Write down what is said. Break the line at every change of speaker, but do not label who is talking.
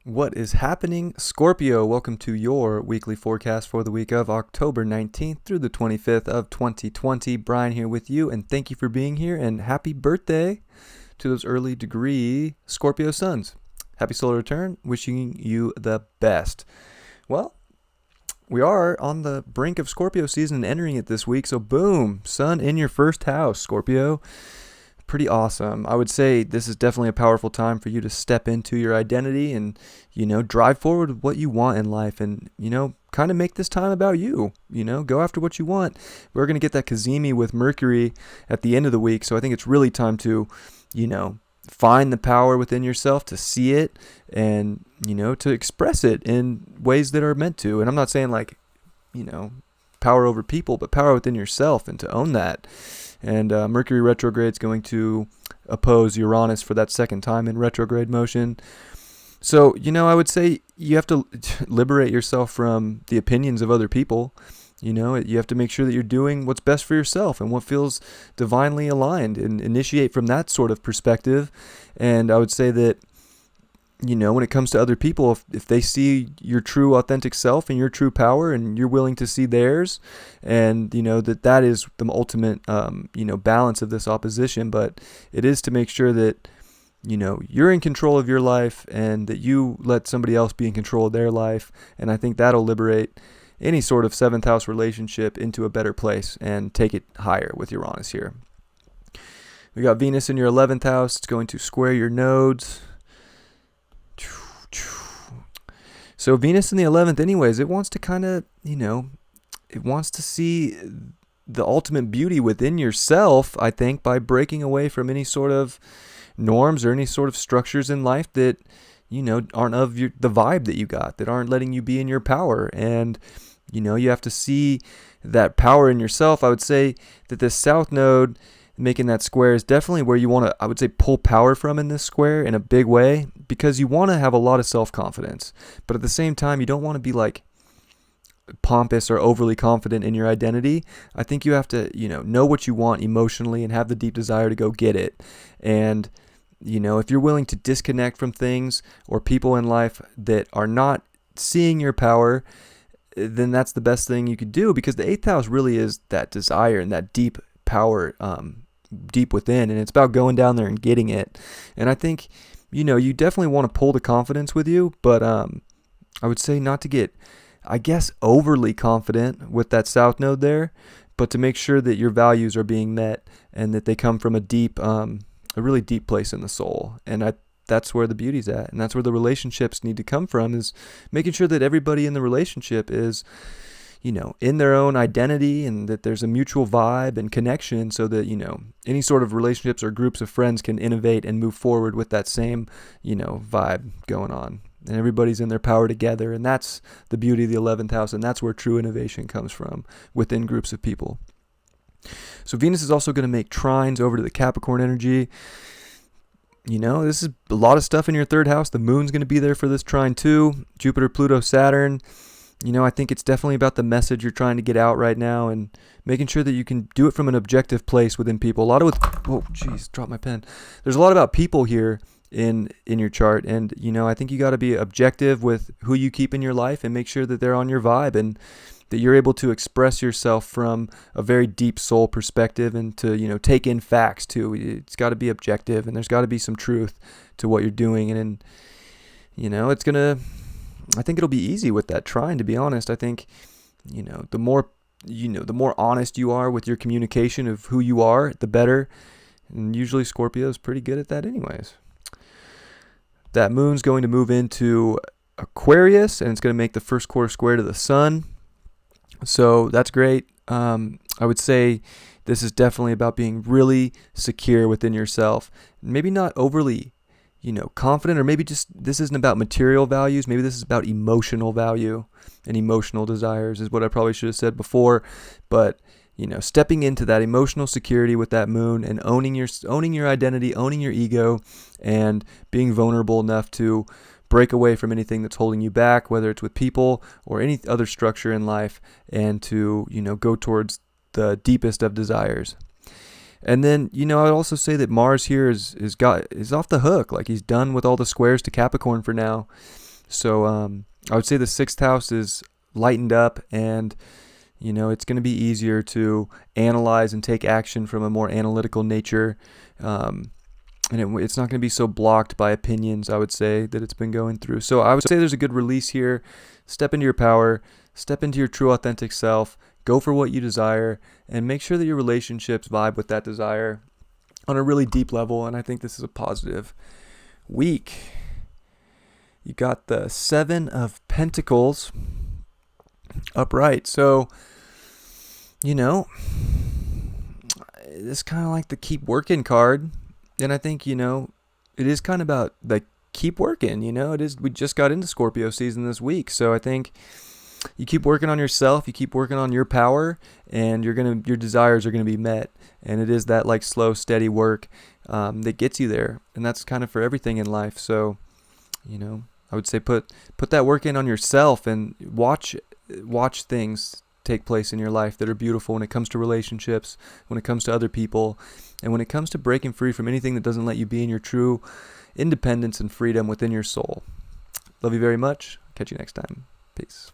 What is happening, Scorpio? Welcome to your weekly forecast for the week of October 19th through the 25th of 2020. Brian here with you, and thank you for being here, and happy birthday to those early degree Scorpio suns. Happy solar return, wishing you the best. Well, we are on the brink of Scorpio season and entering it this week, so boom, sun in your first house, Scorpio. Pretty awesome. I would say this is definitely a powerful time for you to step into your identity and, drive forward with what you want in life and, kind of make this time about you, go after what you want. We're going to get that Kazemi with Mercury at the end of the week. So I think it's really time to, find the power within yourself, to see it and, to express it in ways that are meant to. And I'm not saying power over people, but power within yourself and to own that. And Mercury retrograde is going to oppose Uranus for that second time in retrograde motion. So, I would say you have to liberate yourself from the opinions of other people. You have to make sure that you're doing what's best for yourself and what feels divinely aligned and initiate from that sort of perspective. And I would say that, when it comes to other people, if they see your true authentic self and your true power and you're willing to see theirs and, that is the ultimate, balance of this opposition. But it is to make sure that, you're in control of your life and that you let somebody else be in control of their life. And I think that'll liberate any sort of seventh house relationship into a better place and take it higher with Uranus here. We got Venus in your 11th house. It's going to square your nodes. So Venus in the 11th anyways, it wants to kind of, it wants to see the ultimate beauty within yourself, I think, by breaking away from any sort of norms or any sort of structures in life that, aren't of the vibe that you got, that aren't letting you be in your power. And, you have to see that power in yourself. I would say that this South Node making that square is definitely where you want to, I would say, pull power from in this square in a big way, because you want to have a lot of self-confidence. But at the same time, you don't want to be like pompous or overly confident in your identity. I think you have to, know what you want emotionally and have the deep desire to go get it. And, if you're willing to disconnect from things or people in life that are not seeing your power, then that's the best thing you could do, because the 8th house really is that desire and that deep power deep within, and it's about going down there and getting it. And I think, you definitely want to pull the confidence with you, but I would say not to get, I guess, overly confident with that South Node there, but to make sure that your values are being met and that they come from a really deep place in the soul. And that's where the beauty's at, and that's where the relationships need to come from, is making sure that everybody in the relationship is, in their own identity, and that there's a mutual vibe and connection, so that, any sort of relationships or groups of friends can innovate and move forward with that same, vibe going on. And everybody's in their power together. And that's the beauty of the 11th house. And that's where true innovation comes from within groups of people. So Venus is also going to make trines over to the Capricorn energy. This is a lot of stuff in your 3rd house. The moon's going to be there for this trine too. Jupiter, Pluto, Saturn. I think it's definitely about the message you're trying to get out right now and making sure that you can do it from an objective place within people. Dropped my pen. There's a lot about people here in your chart, and I think you got to be objective with who you keep in your life and make sure that they're on your vibe and that you're able to express yourself from a very deep soul perspective and to, take in facts too. It's got to be objective, and there's got to be some truth to what you're doing. And I think it'll be easy with that trine, to be honest. I think, the more honest you are with your communication of who you are, the better. And usually Scorpio is pretty good at that anyways. That moon's going to move into Aquarius, and it's going to make the first quarter square to the sun. So that's great. I would say this is definitely about being really secure within yourself. Maybe not overly confident, or maybe just this isn't about material values. Maybe this is about emotional value and emotional desires is what I probably should have said before. But, stepping into that emotional security with that moon and owning your identity, owning your ego, and being vulnerable enough to break away from anything that's holding you back, whether it's with people or any other structure in life, and to, go towards the deepest of desires. And then, I'd also say that Mars here is off the hook. Like, he's done with all the squares to Capricorn for now. So I would say the sixth house is lightened up, and it's going to be easier to analyze and take action from a more analytical nature. And it's not going to be so blocked by opinions, I would say, that it's been going through. So I would say there's a good release here. Step into your power, step into your true authentic self, go for what you desire, and make sure that your relationships vibe with that desire on a really deep level. And I think this is a positive week. You got the Seven of Pentacles upright. So, it's kind of like the keep working card. And I think, it is kind of about like keep working, it is, we just got into Scorpio season this week. So I think you keep working on yourself, you keep working on your power, and your desires are going to be met. And it is that like slow, steady work that gets you there. And that's kind of for everything in life. So, I would say put that work in on yourself, and watch things take place in your life that are beautiful when it comes to relationships, when it comes to other people, and when it comes to breaking free from anything that doesn't let you be in your true independence and freedom within your soul. Love you very much. Catch you next time. Peace.